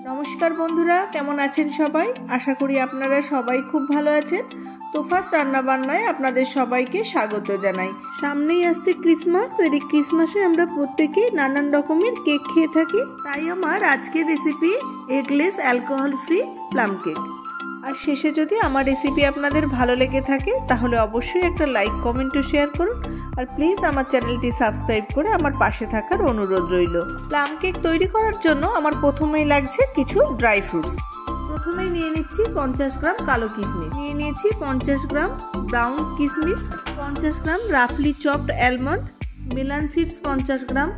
নমস্কার বন্ধুরা, কেমন আছেন সবাই? আশা করি আপনারা সবাই খুব ভালো আছেন। তোফাস রান্নাবান্নায় আপনাদের সবাইকে স্বাগত জানাই। সামনেই আসছে ক্রিসমাস। এই ক্রিসমাসে আমরা প্রত্যেকেই নানান রকমের কেক খেয়ে থাকি। তাই আমার আজকের recipe eggless alcohol free plum cake. আর শেষে যদি আমার রেসিপি আপনাদের ভালো লেগে থাকে তাহলে অবশ্যই একটা লাইক, কমেন্ট ও শেয়ার করুন। আর প্লিজ আমার চ্যানেলটি সাবস্ক্রাইব করে আমার পাশে থাকার অনুরোধ রইল। প্লাম কেক তৈরি করার জন্য আমার প্রথমেই লাগছে কিছু ড্রাই ফ্রুটস। প্রথমেই নিয়ে নিচ্ছি 50 গ্রাম কালো কিশমিশ, নিয়ে নিয়েছি 50 গ্রাম ব্রাউন কিশমিশ, 50 গ্রাম রাফলি চপড অ্যালমন্ড, মেলান সিডস 50 গ্রাম,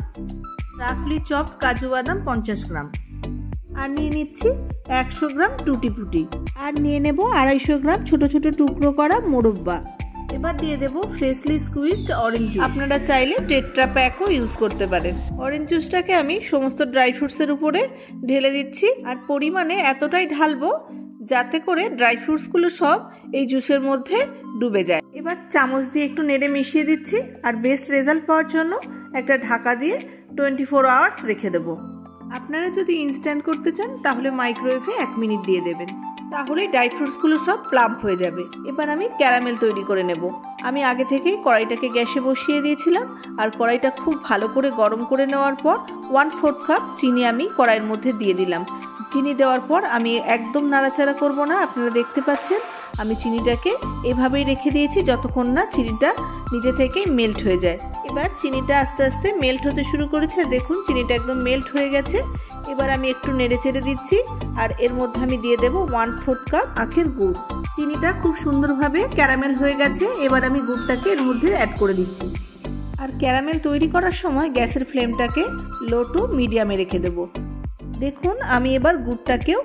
রাফলি চপড কাজু বাদাম 50 গ্রাম, আর নিয়ে নিচ্ছি 100 গ্রাম টুটি ফুটি, আর নিয়ে নেব 250 গ্রাম ছোট ছোট টুকরো করা মোরব্বা। এবার দিয়ে দেব ফ্রেশলি স্কুইজড অরেঞ্জ জুস। আপনারা চাইলে টেট্রা প্যাকও ইউজ করতে পারেন। অরেঞ্জ জুসটাকে আমি সমস্ত ড্রাই ফ্রুটসের উপরে ঢেলে দিচ্ছি, আর পরিমাণে এতটাই ঢালবো যাতে করে ড্রাই ফ্রুটসগুলো সব এই জুসের মধ্যে ডুবে যায়। এবার চামচ দিয়ে একটু নেড়ে মিশিয়ে দিচ্ছি, আর বেস্ট রেজাল্ট পাওয়ার জন্য একটা ঢাকা দিয়ে 24 আওয়ার্স রেখে দেবো। আপনারা যদি ইনস্ট্যান্ট করতে চান তাহলে মাইক্রোওয়েভে 1 মিনিট দিয়ে দেবেন, তাহলে ড্রাই ফ্রুটসগুলো সব প্লাম্প হয়ে যাবে। এবার আমি ক্যারামেল তৈরি করে নেব। আমি আগে থেকেই কড়াইটাকে গ্যাসে বসিয়ে দিয়েছিলাম, আর কড়াইটা খুব ভালো করে গরম করে নেওয়ার পর 1/4 কাপ চিনি আমি কড়াইয়ের মধ্যে দিয়ে দিলাম। চিনি দেওয়ার পর আমি একদম নাড়াচাড়া করব না। আপনারা দেখতে পাচ্ছেন আমি চিনিটাকে এভাবেই রেখে দিয়েছি যতক্ষণ না চিনিটা নিজে থেকেই মেল্ট হয়ে যায়। এবার চিনিটা আস্তে আস্তে মেল্ট হতে শুরু করেছে। দেখুন চিনিটা একদম মেল্ট হয়ে গেছে। এবার আমি একটু নেড়ে চেড়ে দিচ্ছি, আর এর মধ্যে আমি দিয়ে দেবো 1/4 কাপ আখের গুড়। চিনিটা খুব সুন্দরভাবে ক্যারামেল হয়ে গেছে। এবার আমি গুড়টাকে এর মধ্যে অ্যাড করে দিচ্ছি। আর ক্যারামেল তৈরি করার সময় গ্যাসের ফ্লেমটাকে লো টু মিডিয়ামে রেখে দেবো। দেখুন আমি এবার গুড়টাকেও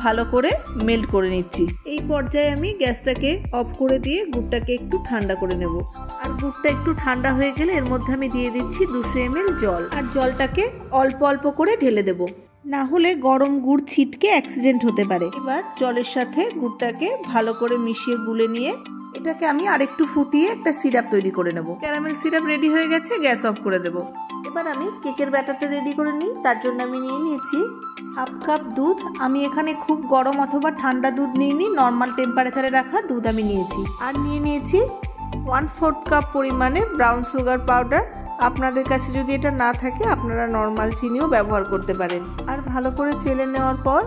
ভালো করে মেল্ট করে নিচ্ছি। এই পর্যায়ে আমি গ্যাসটাকে অফ করে দিয়ে গুড়টাকে একটু ঠান্ডা করে নেব। আর গুড়টা একটু ঠান্ডা হয়ে গেলে এর মধ্যে আমি দিয়ে দিচ্ছি 200 ml জল, আর জলটাকে অল্প অল্প করে ঢেলে দেব, না হলে গরম গুড় ছিটকে অ্যাক্সিডেন্ট হতে পারে। এবার জলের সাথে গুড়টাকে ভালো করে মিশিয়ে গুলে নিয়ে এটাকে আমি আরেকটু ফুটিয়ে একটা সিরাপ তৈরি করে নেব। ক্যারামেল সিরাপ রেডি হয়ে গেছে, গ্যাস অফ করে দেব। এবার আমি কেকের ব্যাটারটা রেডি করে নিই। তার জন্য আমি নিয়ে নিয়েছি 1/2 কাপ দুধ। আমি এখানে খুব গরম অথবা ঠান্ডা দুধ নিইনি, নর্মাল টেম্পারেচারে রাখা দুধ আমি নিয়েছি। আর নিয়ে নিয়েছি 1/4 কাপ পরিমাণে ব্রাউন সুগার পাউডার। আপনাদের কাছে যদি এটা না থাকে আপনারা নর্মাল চিনিও ব্যবহার করতে পারেন। আর ভালো করে চেলে নেওয়ার পর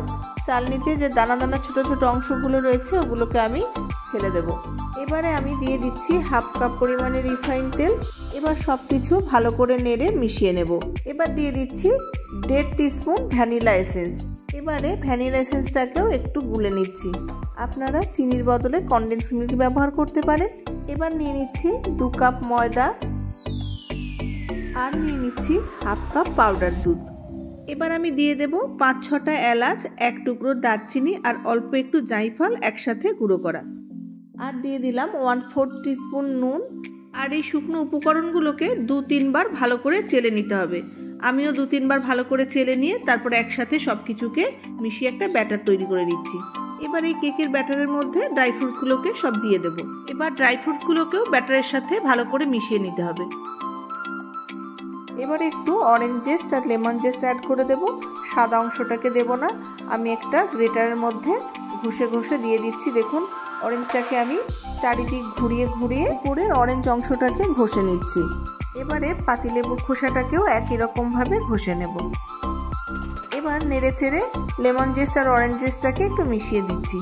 চালনিতে যে দানা দানা ছোট ছোট অংশগুলো রয়েছে ওগুলোকে আমি ফেলে দেব। এবারে আমি দিয়ে দিচ্ছি 1/2 কাপ পরিমাণে রিফাইন তেল। এবার সব কিছু ভালো করে নেড়ে মিশিয়ে নেব। এবার দিয়ে দিচ্ছি 1.5 টিস্পুন ভ্যানিলা এসেন্স। এবারে ভ্যানিলা এসেন্সটাকেও একটু গুলে নিচ্ছি। আপনারা চিনির বদলে কনডেন্স মিল্ক ব্যবহার করতে পারেন। এবার নিয়ে নিচ্ছি 2 কাপ ময়দা, আর নিয়ে নিচ্ছি 1/2 কাপ পাউডার দুধ। এবার আমি দিয়ে দেব 5-6টা এলাচ, 1 টুকরো দারচিনি, আর অল্প একটু জায়ফল একসাথে গুঁড়ো করা। আর দিয়ে দিলাম 1/4 টিস্পুন নুন। আর এই শুকনো উপকরণগুলোকে 2-3 বার ভালো করে চেলে নিতে হবে। আমিও 2-3 বার ভালো করে চেলে নিয়ে তারপরে একসাথে সব কিছুকে মিশিয়ে একটা ব্যাটার তৈরি করে দিচ্ছি। এবার এই কেকের ব্যাটারের মধ্যে ড্রাই ফ্রুটসগুলোকে সব দিয়ে দেব। এবার ড্রাই ফ্রুটসগুলোকেও ব্যাটারের সাথে ভালো করে মিশিয়ে নিতে হবে। এবারে একটু অরেঞ্জ জেস্ট আর লেমন জেস্ট অ্যাড করে দেব। সাদা অংশটাকে দেব না, আমি একটা গ্রেটারের মধ্যে ঘষে ঘষে দিয়ে দিচ্ছি। দেখুন অরেঞ্জটাকে আমি চারিদিক ঘুরিয়ে ঘুরিয়ে উপরের অরেঞ্জ অংশটাকে ঘষে নিচ্ছি। এবারে পাতিলেবুর খোসাটাকেও একই রকমভাবে ঘষে নেব। এবার নেড়ে চেড়ে লেমন জেস্ট আর অরেঞ্জ জেস্টটাকে একটু মিশিয়ে দিচ্ছি।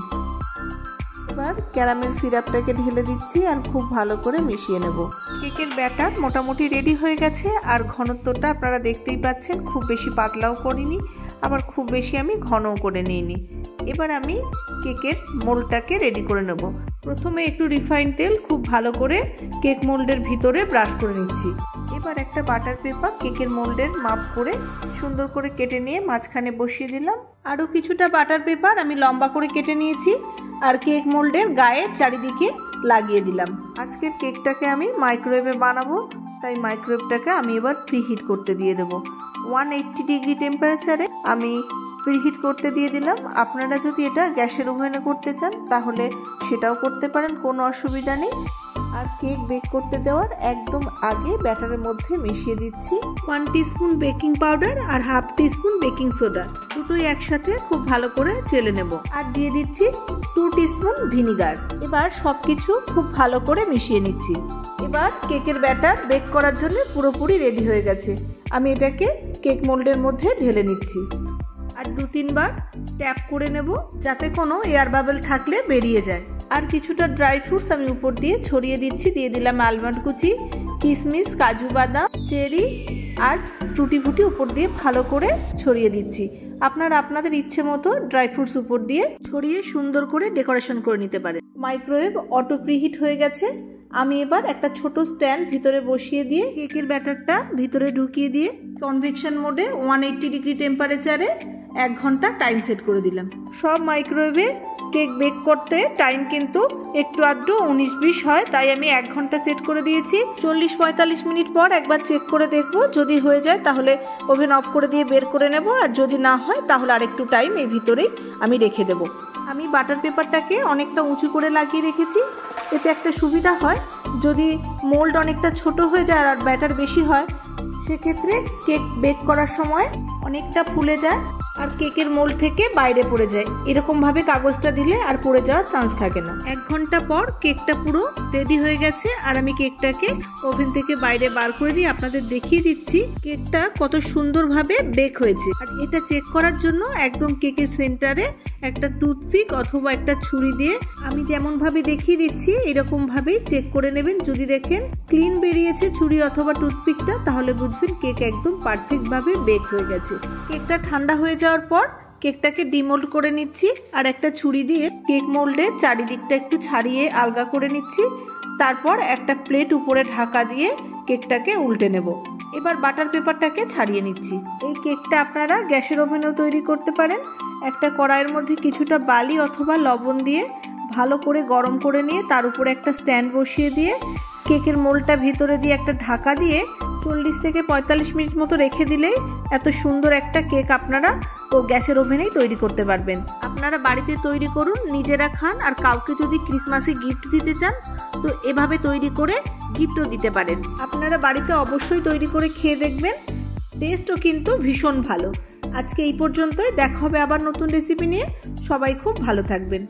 এবার ক্যারামেল সিরাপটাকে ঢেলে দিচ্ছি আর খুব ভালো করে মিশিয়ে নেব। কেকের ব্যাটার মোটামুটি রেডি হয়ে গেছে। আর ঘনত্বটা আপনারা দেখতেই পাচ্ছেন, খুব বেশি পাতলাও করিনি, আবার খুব বেশি আমি ঘনও করে নিইনি। এবার আমি কেকের মোল্ডটাকে রেডি করে নেব। প্রথমে একটু রিফাইন তেল খুব ভালো করে কেক মোল্ডের ভিতরে ব্রাশ করে নিচ্ছি। এবার একটা বাটার পেপার কেকের মোল্ডের মাপ করে সুন্দর করে কেটে নিয়ে মাঝখানে বসিয়ে দিলাম। আরও কিছুটা বাটার পেপার আমি লম্বা করে কেটে নিয়েছি, আর কেক মোল্ডের গায়ে চারিদিকে লাগিয়ে দিলাম। আজকের কেকটাকে আমি মাইক্রোওয়েভে বানাবো, তাই মাইক্রোওয়েভটাকে আমি এবার প্রিহিট করতে দিয়ে দেবো। 180 ডিগ্রি টেম্পারেচারে আমি প্রিহিট করতে দিয়ে দিলাম। আপনারা যদি এটা গ্যাসের ওভেনে করতে চান তাহলে সেটাও করতে পারেন, কোনো অসুবিধা নেই। আর কেক বেক করতে দেওয়ার একদম আগে ব্যাটারের মধ্যে মিশিয়ে দিচ্ছি 1 টিস্পুন বেকিং পাউডার আর হাফ টিস্পুন বেকিং সোডা, দুটোই একসাথে খুব ভালো করে চেলে নেব। আর দিয়ে দিচ্ছি 2 টিস্পুন ভিনিগার। এবার সবকিছু খুব ভালো করে মিশিয়ে নিচ্ছি। এবার কেকের ব্যাটার বেক করার জন্য পুরোপুরি রেডি হয়ে গেছে। আমি এটাকে কেক মোল্ডের মধ্যে ঢেলে নিচ্ছি আর 2-3 বার ট্যাপ করে নেব যাতে কোনো এয়ার বাবল থাকলে বেরিয়ে যায়। আর কিছুটা ড্রাই ফ্রুটস আমি উপর দিয়ে ছড়িয়ে দিচ্ছি। দিয়ে দিলাম আলমন্ড কুচি, কিশমিশ, কাজু বাদাম, চেরি আর টুটি ফুটি উপর দিয়ে ভালো করে ছড়িয়ে দিচ্ছি। আপনারা আপনাদের ইচ্ছে মতো ড্রাই ফ্রুটস উপর দিয়ে ছড়িয়ে সুন্দর করে ডেকোরেশন করে নিতে পারেন। মাইক্রোওয়েভ অটো প্রিহিট হয়ে গেছে। আমি এবার একটা ছোট স্ট্যান্ড ভিতরে বসিয়ে দিয়ে কেকের ব্যাটারটা ভিতরে ঢুকিয়ে দিয়ে কনভেকশন মোডে 180 ডিগ্রি টেম্পারেচারে 1 ঘন্টা টাইম সেট করে দিলাম। সব মাইক্রোওয়েভে কেক বেক করতে টাইম কিন্তু একটু আধটু 19-20 হয়, তাই আমি 1 ঘন্টা সেট করে দিয়েছি। 40-45 মিনিট পর একবার চেক করে দেখব, যদি হয়ে যায় তাহলে ওভেন অফ করে দিয়ে বের করে নেব, আর যদি না হয় তাহলে আরেকটু টাইম এই ভিতরেই আমি রেখে দেব। আমি বাটার পেপারটাকে অনেকটা উঁচু করে লাগিয়ে রেখেছি। এতে একটা সুবিধা হয়, যদি মোল্ড অনেকটা ছোট হয়ে যায় আর ব্যাটার বেশি হয় সেক্ষেত্রে কেক বেক করার সময় অনেকটা ফুলে যায় আর কেকের মোল্ড থেকে বাইরে পড়ে যায়। এরকমভাবে কাগজটা দিলে আর পড়ে যাওয়ার চান্স থাকে না। 1 ঘন্টা পর কেকটা পুরো রেডি হয়ে গেছে আর আমি কেকটাকে ওভেন থেকে বাইরে বার করে দিয়ে আপনাদের দেখিয়ে দিচ্ছি কেকটা কত সুন্দরভাবে বেক হয়েছে। আর এটা চেক করার জন্য একদম কেকের সেন্টারে একটা টুথপিক অথবা একটা ছুরি দিয়ে আমি যেমন ভাবে দেখিয়ে দিচ্ছি এরকম ভাবেই চেক করে নেবেন। যদি দেখেন ক্লিন বেরিয়েছে ছুরি অথবা টুথপিকটা, তাহলে বুঝবেন কেক একদম পারফেক্ট ভাবে বেক হয়ে গেছে। কেকটা ঠান্ডা হয়ে যাওয়ার পর কেকটাকে ডিমোল্ড করে নিচ্ছি আর একটা ছুরি দিয়ে কেক মোল্ডের চারিদিকটা একটু ছাড়িয়ে আলগা করে নিচ্ছি। তারপর একটা প্লেট উপরে ঢাকা দিয়ে কেকটাকে উল্টে নেব। এবার বাটার পেপারটাকে ছাড়িয়ে নিচ্ছি। এই কেকটা আপনারা গ্যাসের ওভেনেও তৈরি করতে পারেন। একটা কড়াইয়ের মধ্যে কিছুটা বালি অথবা লবণ দিয়ে ভালো করে গরম করে নিয়ে তার উপরে একটা স্ট্যান্ড বসিয়ে দিয়ে কেকের মোল্ডটা ভিতরে দিয়ে একটা ঢাকা দিয়ে 40 থেকে 45 মিনিট মতো রেখে দিলেই এত সুন্দর একটা কেক আপনারা গ্যাসের ওভেনেই তৈরি করতে পারবেন। আপনারা বাড়িতে তৈরি করুন, নিজেরা খান, আর কাউকে যদি ক্রিসমাসে গিফট দিতে চান তো এভাবে তৈরি করে গিফটও দিতে পারেন। আপনারা বাড়িতে অবশ্যই তৈরি করে খেয়ে দেখবেন, টেস্টও কিন্তু ভীষণ ভালো। আজকে এই পর্যন্তই, দেখা হবে আবার নতুন রেসিপি নিয়ে। সবাই খুব ভালো থাকবেন।